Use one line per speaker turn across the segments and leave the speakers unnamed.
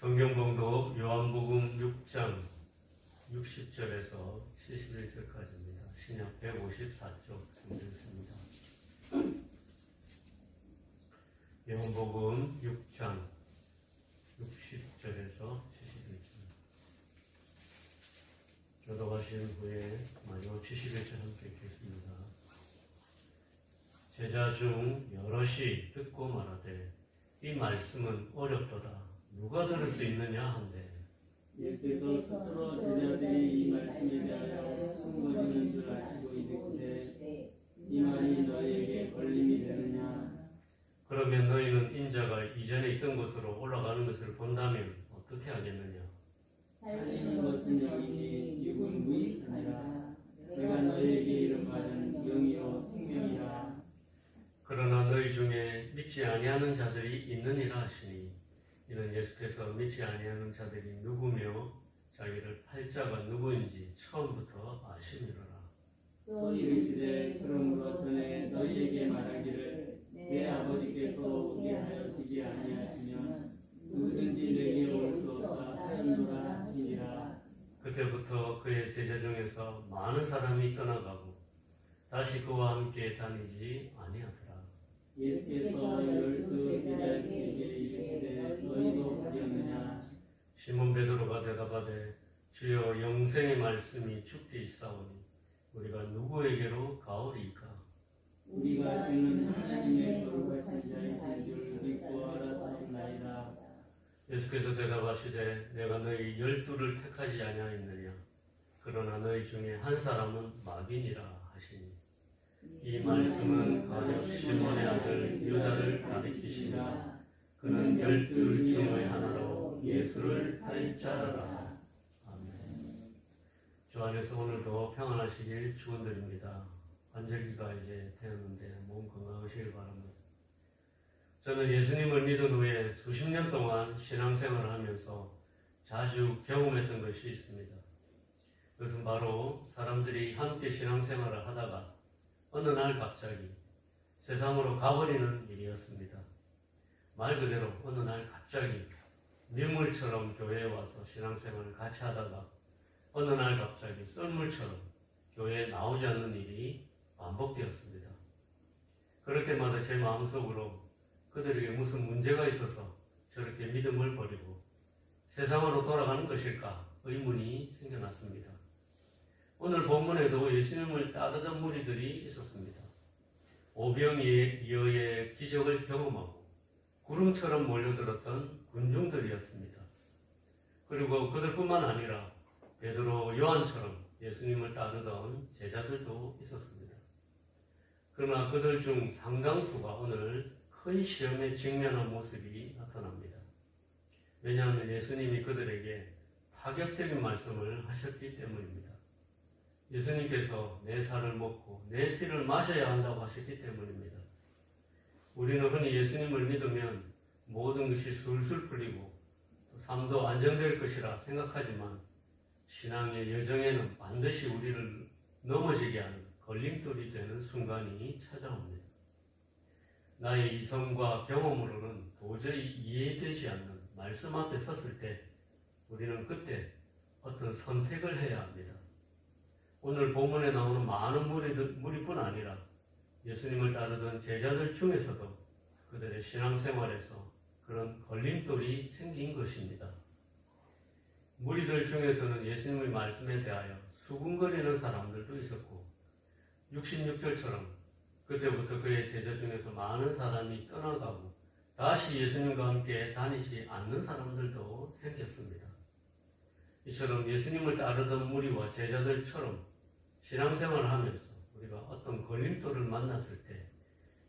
성경 봉독 요한복음 6장 60절에서 71절까지입니다. 신약 154쪽 준비했습니다. 요한복음 6장 60절에서 71절. 교독하신 후에 마지막 71절 함께 읽겠습니다. 제자 중 여럿이 듣고 말하되 이 말씀은 어렵도다. 누가 들을 수 있느냐 한데
예수께서 스스로 제자들이 이 말씀에 대하여 숨거리는 줄 아시고 이르시되 이 말이 너희에게 걸림이 되느냐.
그러면 너희는 인자가 이전에 있던 곳으로 올라가는 것을 본다면 어떻게 하겠느냐.
살리는 것은 영이니 육은 무익하니라. 내가 너희에게 이른 말은 영이요 생명이라.
그러나 너희 중에 믿지 아니하는 자들이 있느니라 하시니 이는 예수께서 믿지 아니하는 자들이 누구며 자기를 팔자가 누구인지 처음부터 아시느니라.
또 이르시되 그러므로 전에 너희에게 말하기를 내 아버지께서 오게 하여 주지 아니하시면 누구든지 내게 올 수 없다 하였노라 하시니라.
그때부터 그의 제자 중에서 많은 사람이 떠나가고 다시 그와 함께 다니지 아니하더라.
예수께서 12 제자에게 이르시되 너희도 가려느냐.
시몬 베드로가 대답하되 주여 영생의 말씀이 죽게 있사오니 우리가 누구에게로 가오리이까.
우리가 주는 하나님의 거룩하신 자이신 줄 믿고 알았사옵나이다.
예수께서 대답하시되 내가 너희 12를 택하지 아니하였느냐. 그러나 너희 중에 한 사람은 마귀니라 하시니 이 말씀은 가룟 시몬의 아들 유다를 가리키시며 그는 12 중의 하나로 예수를 팔자라. 아멘. 주 안에서 오늘도 평안하시길 축원드립니다. 환절기가 이제 되었는데 몸 건강하시길 바랍니다. 저는 예수님을 믿은 후에 수십 년 동안 신앙생활을 하면서 자주 경험했던 것이 있습니다. 그것은 바로 사람들이 함께 신앙생활을 하다가 어느 날 갑자기 세상으로 가버리는 일이었습니다. 말 그대로 어느 날 갑자기 밀물처럼 교회에 와서 신앙생활을 같이 하다가 어느 날 갑자기 썰물처럼 교회에 나오지 않는 일이 반복되었습니다. 그럴 때마다 제 마음속으로 그들에게 무슨 문제가 있어서 저렇게 믿음을 버리고 세상으로 돌아가는 것일까 의문이 생겨났습니다. 오늘 본문에도 예수님을 따르던 무리들이 있었습니다. 오병이어의 기적을 경험하고 구름처럼 몰려들었던 군중들이었습니다. 그리고 그들뿐만 아니라 베드로, 요한처럼 예수님을 따르던 제자들도 있었습니다. 그러나 그들 중 상당수가 오늘 큰 시험에 직면한 모습이 나타납니다. 왜냐하면 예수님이 그들에게 파격적인 말씀을 하셨기 때문입니다. 예수님께서 내 살을 먹고 내 피를 마셔야 한다고 하셨기 때문입니다. 우리는 흔히 예수님을 믿으면 모든 것이 술술 풀리고 삶도 안정될 것이라 생각하지만 신앙의 여정에는 반드시 우리를 넘어지게 하는 걸림돌이 되는 순간이 찾아옵니다. 나의 이성과 경험으로는 도저히 이해되지 않는 말씀 앞에 섰을 때 우리는 그때 어떤 선택을 해야 합니다. 오늘 본문에 나오는 많은 무리뿐 아니라 예수님을 따르던 제자들 중에서도 그들의 신앙생활에서 그런 걸림돌이 생긴 것입니다. 무리들 중에서는 예수님의 말씀에 대하여 수군거리는 사람들도 있었고 66절처럼 그때부터 그의 제자 중에서 많은 사람이 떠나가고 다시 예수님과 함께 다니지 않는 사람들도 생겼습니다. 이처럼 예수님을 따르던 무리와 제자들처럼 신앙생활을 하면서 우리가 어떤 걸림돌을 만났을 때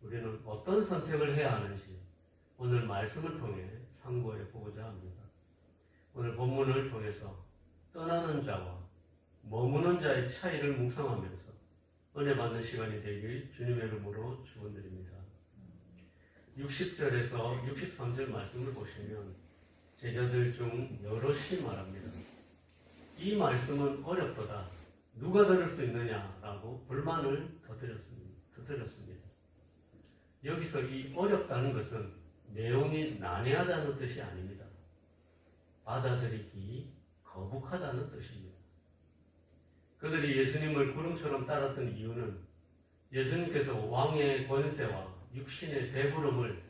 우리는 어떤 선택을 해야 하는지 오늘 말씀을 통해 상고해 보고자 합니다. 오늘 본문을 통해서 떠나는 자와 머무는 자의 차이를 묵상하면서 은혜 받는 시간이 되길 주님의 이름으로 축원드립니다. 60절에서 63절 말씀을 보시면 제자들 중 여럿이 말합니다. 이 말씀은 어렵도다. 누가 들을 수 있느냐라고 불만을 터뜨렸습니다. 여기서 이 어렵다는 것은 내용이 난해하다는 뜻이 아닙니다. 받아들이기 거북하다는 뜻입니다. 그들이 예수님을 구름처럼 따랐던 이유는 예수님께서 왕의 권세와 육신의 배부름을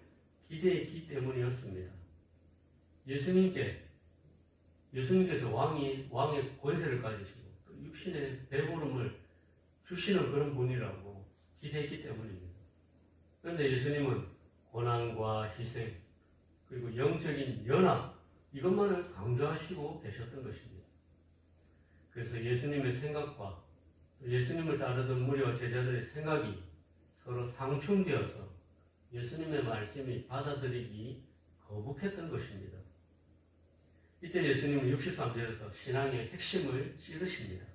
기대했기 때문이었습니다. 예수님께서 왕의 권세를 가지시고 또 육신의 배부름을 주시는 그런 분이라고 기대했기 때문입니다. 그런데 예수님은 고난과 희생 그리고 영적인 연합 이것만을 강조하시고 계셨던 것입니다. 그래서 예수님의 생각과 예수님을 따르던 무리와 제자들의 생각이 서로 상충되어서 예수님의 말씀이 받아들이기 거북했던 것입니다. 이때 예수님은 63절에서 신앙의 핵심을 찌르십니다.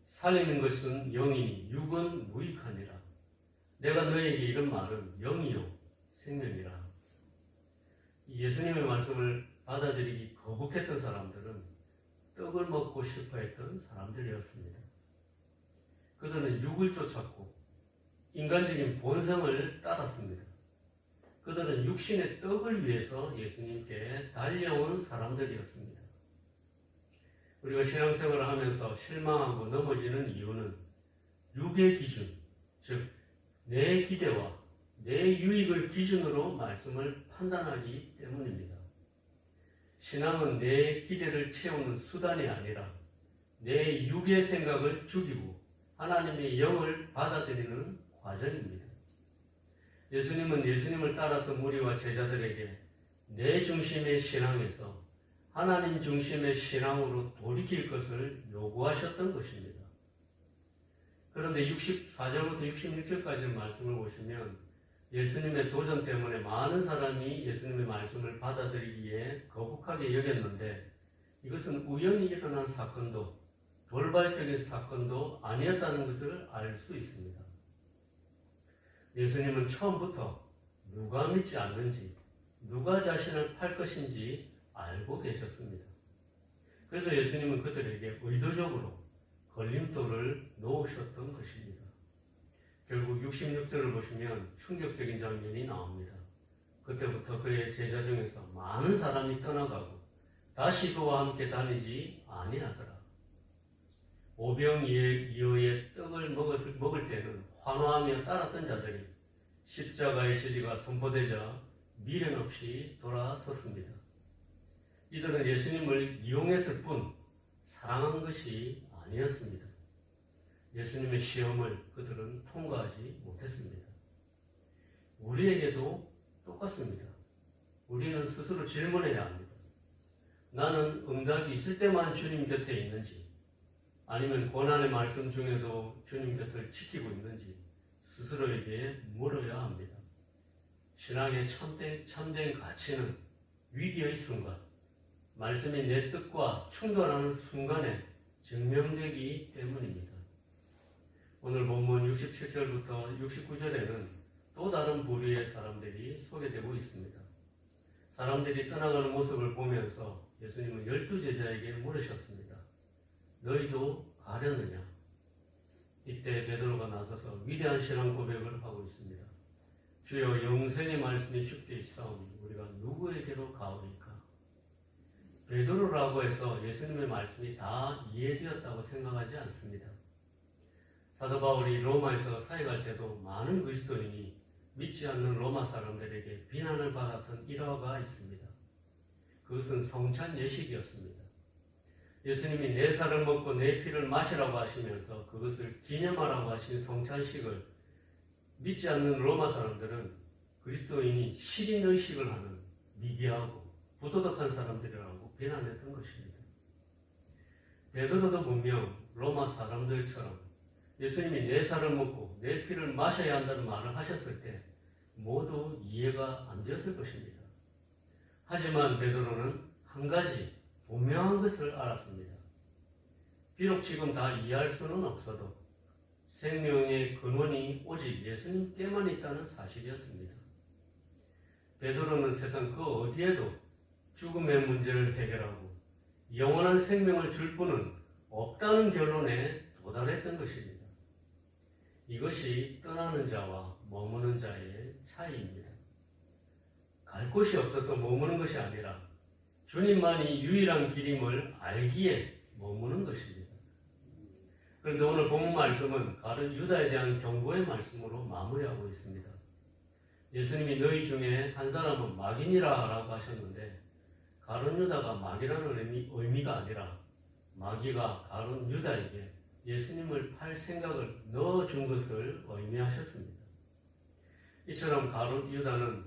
살리는 것은 영이니 육은 무익하니라. 내가 너에게 이런 말은 영이요 생명이라. 예수님의 말씀을 받아들이기 거북했던 사람들은 떡을 먹고 싶어 했던 사람들이었습니다. 그들은 육을 쫓았고 인간적인 본성을 따랐습니다. 그들은 육신의 떡을 위해서 예수님께 달려온 사람들이었습니다. 우리가 신앙생활을 하면서 실망하고 넘어지는 이유는 육의 기준, 즉 내 기대와 내 유익을 기준으로 말씀을 판단하기 때문입니다. 신앙은 내 기대를 채우는 수단이 아니라 내 육의 생각을 죽이고 하나님의 영을 받아들이는 과정입니다. 예수님은 예수님을 따랐던 무리와 제자들에게 내 중심의 신앙에서 하나님 중심의 신앙으로 돌이킬 것을 요구하셨던 것입니다. 그런데 64절부터 66절까지 말씀을 보시면 예수님의 도전 때문에 많은 사람이 예수님의 말씀을 받아들이기에 거북하게 여겼는데 이것은 우연히 일어난 사건도 돌발적인 사건도 아니었다는 것을 알 수 있습니다. 예수님은 처음부터 누가 믿지 않는지, 누가 자신을 팔 것인지 알고 계셨습니다. 그래서 예수님은 그들에게 의도적으로 걸림돌을 놓으셨던 것입니다. 결국 66절을 보시면 충격적인 장면이 나옵니다. 그때부터 그의 제자 중에서 많은 사람이 떠나가고 다시 그와 함께 다니지 아니하더라. 오병이어의 떡을 먹을 때는 환호하며 따랐던 자들이 십자가의 진리가 선포되자 미련 없이 돌아섰습니다. 이들은 예수님을 이용했을 뿐 사랑한 것이 아니었습니다. 예수님의 시험을 그들은 통과하지 못했습니다. 우리에게도 똑같습니다. 우리는 스스로 질문해야 합니다. 나는 응답이 있을 때만 주님 곁에 있는지 아니면 고난의 말씀 중에도 주님 곁을 지키고 있는지 스스로에게 물어야 합니다. 신앙의 참된 가치는 위기의 순간, 말씀이 내 뜻과 충돌하는 순간에 증명되기 때문입니다. 오늘 본문 67절부터 69절에는 또 다른 부류의 사람들이 소개되고 있습니다. 사람들이 떠나가는 모습을 보면서 예수님은 12제자에게 물으셨습니다. 너희도 가려느냐? 이때 베드로가 나서서 위대한 신앙 고백을 하고 있습니다. 주여 영생의 말씀이 주께 있사오니 우리가 누구에게로 가오리까? 베드로라고 해서 예수님의 말씀이 다 이해되었다고 생각하지 않습니다. 사도 바울이 로마에서 사역할 때도 많은 그리스도인이 믿지 않는 로마 사람들에게 비난을 받았던 일화가 있습니다. 그것은 성찬 예식이었습니다. 예수님이 내 살을 먹고 내 피를 마시라고 하시면서 그것을 기념하라고 하신 성찬식을 믿지 않는 로마 사람들은 그리스도인이 실인의식을 하는 미개하고 부도덕한 사람들이라고 비난했던 것입니다. 베드로도 분명 로마 사람들처럼 예수님이 내 살을 먹고 내 피를 마셔야 한다는 말을 하셨을 때 모두 이해가 안 되었을 것입니다. 하지만 베드로는 한 가지 분명한 것을 알았습니다. 비록 지금 다 이해할 수는 없어도 생명의 근원이 오직 예수님께만 있다는 사실이었습니다. 베드로는 세상 그 어디에도 죽음의 문제를 해결하고 영원한 생명을 줄 분은 없다는 결론에 도달했던 것입니다. 이것이 떠나는 자와 머무는 자의 차이입니다. 갈 곳이 없어서 머무는 것이 아니라 주님만이 유일한 길임을 알기에 머무는 것입니다. 그런데 오늘 본문 말씀은 가룟 유다에 대한 경고의 말씀으로 마무리하고 있습니다. 예수님이 너희 중에 한 사람은 마귀니라라고 하셨는데 가룟 유다가 마귀라는 의미가 아니라 마귀가 가룟 유다에게 예수님을 팔 생각을 넣어준 것을 의미하셨습니다. 이처럼 가룟 유다는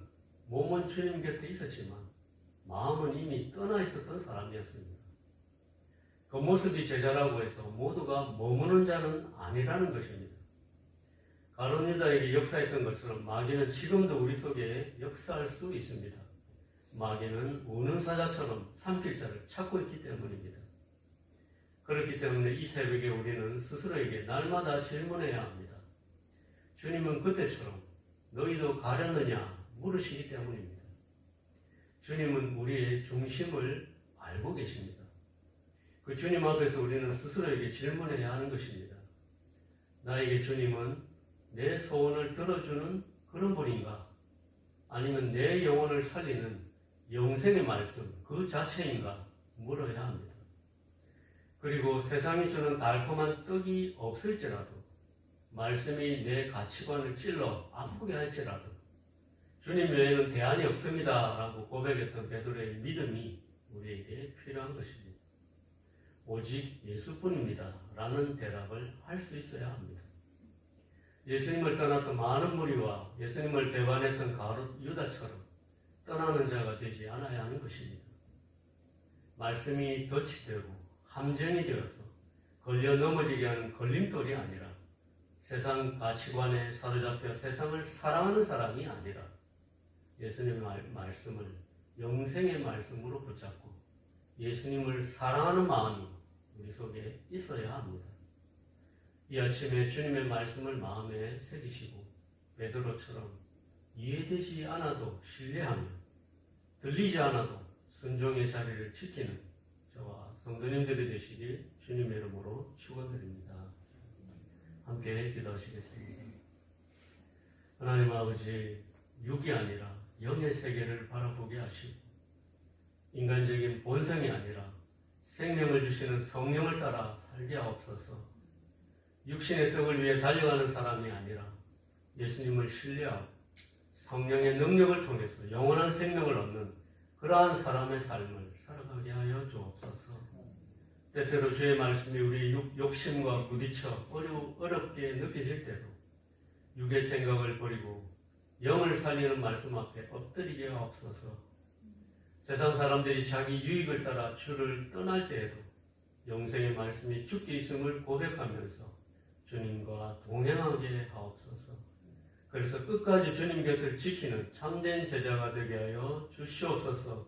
몸은 주님 곁에 있었지만 마음은 이미 떠나 있었던 사람이었습니다. 그 모습이 제자라고 해서 모두가 머무는 자는 아니라는 것입니다. 가룟 유다에게 역사했던 것처럼 마귀는 지금도 우리 속에 역사할 수 있습니다. 마귀는 우는 사자처럼 삼킬 자를 찾고 있기 때문입니다. 그렇기 때문에 이 새벽에 우리는 스스로에게 날마다 질문해야 합니다. 주님은 그때처럼 너희도 가렸느냐 물으시기 때문입니다. 주님은 우리의 중심을 알고 계십니다. 그 주님 앞에서 우리는 스스로에게 질문해야 하는 것입니다. 나에게 주님은 내 소원을 들어주는 그런 분인가? 아니면 내 영혼을 살리는 영생의 말씀 그 자체인가? 물어야 합니다. 그리고 세상이 주는 달콤한 떡이 없을지라도 말씀이 내 가치관을 찔러 아프게 할지라도 주님 외에는 대안이 없습니다 라고 고백했던 베드로의 믿음이 우리에게 필요한 것입니다. 오직 예수뿐입니다 라는 대답을 할 수 있어야 합니다. 예수님을 떠났던 많은 무리와 예수님을 배반했던 가룟 유다처럼 떠나는 자가 되지 않아야 하는 것입니다. 말씀이 덫이 되고 함정이 되어서 걸려 넘어지게 하는 걸림돌이 아니라 세상 가치관에 사로잡혀 세상을 사랑하는 사람이 아니라 예수님의 말씀을 영생의 말씀으로 붙잡고 예수님을 사랑하는 마음이 우리 속에 있어야 합니다. 이 아침에 주님의 말씀을 마음에 새기시고 베드로처럼 이해되지 않아도 신뢰하며 들리지 않아도 순종의 자리를 지키는 저와 성도님들이 되시길 주님의 이름으로 축원드립니다. 함께 기도하시겠습니다. 하나님 아버지, 육이 아니라 영의 세계를 바라보게 하시고 인간적인 본성이 아니라 생명을 주시는 성령을 따라 살게 하옵소서. 육신의 떡을 위해 달려가는 사람이 아니라 예수님을 신뢰하고 성령의 능력을 통해서 영원한 생명을 얻는 그러한 사람의 삶을 살아가게 하여 주옵소서. 때때로 주의 말씀이 우리 욕심과 부딪혀 어렵게 느껴질 때도 육의 생각을 버리고 영을 살리는 말씀 앞에 엎드리게 하옵소서. 세상 사람들이 자기 유익을 따라 주를 떠날 때에도 영생의 말씀이 주께 있음을 고백하면서 주님과 동행하게 하옵소서. 그래서 끝까지 주님 곁을 지키는 참된 제자가 되게 하여 주시옵소서.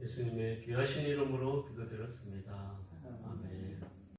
예수님의 귀하신 이름으로 기도드렸습니다. 아멘.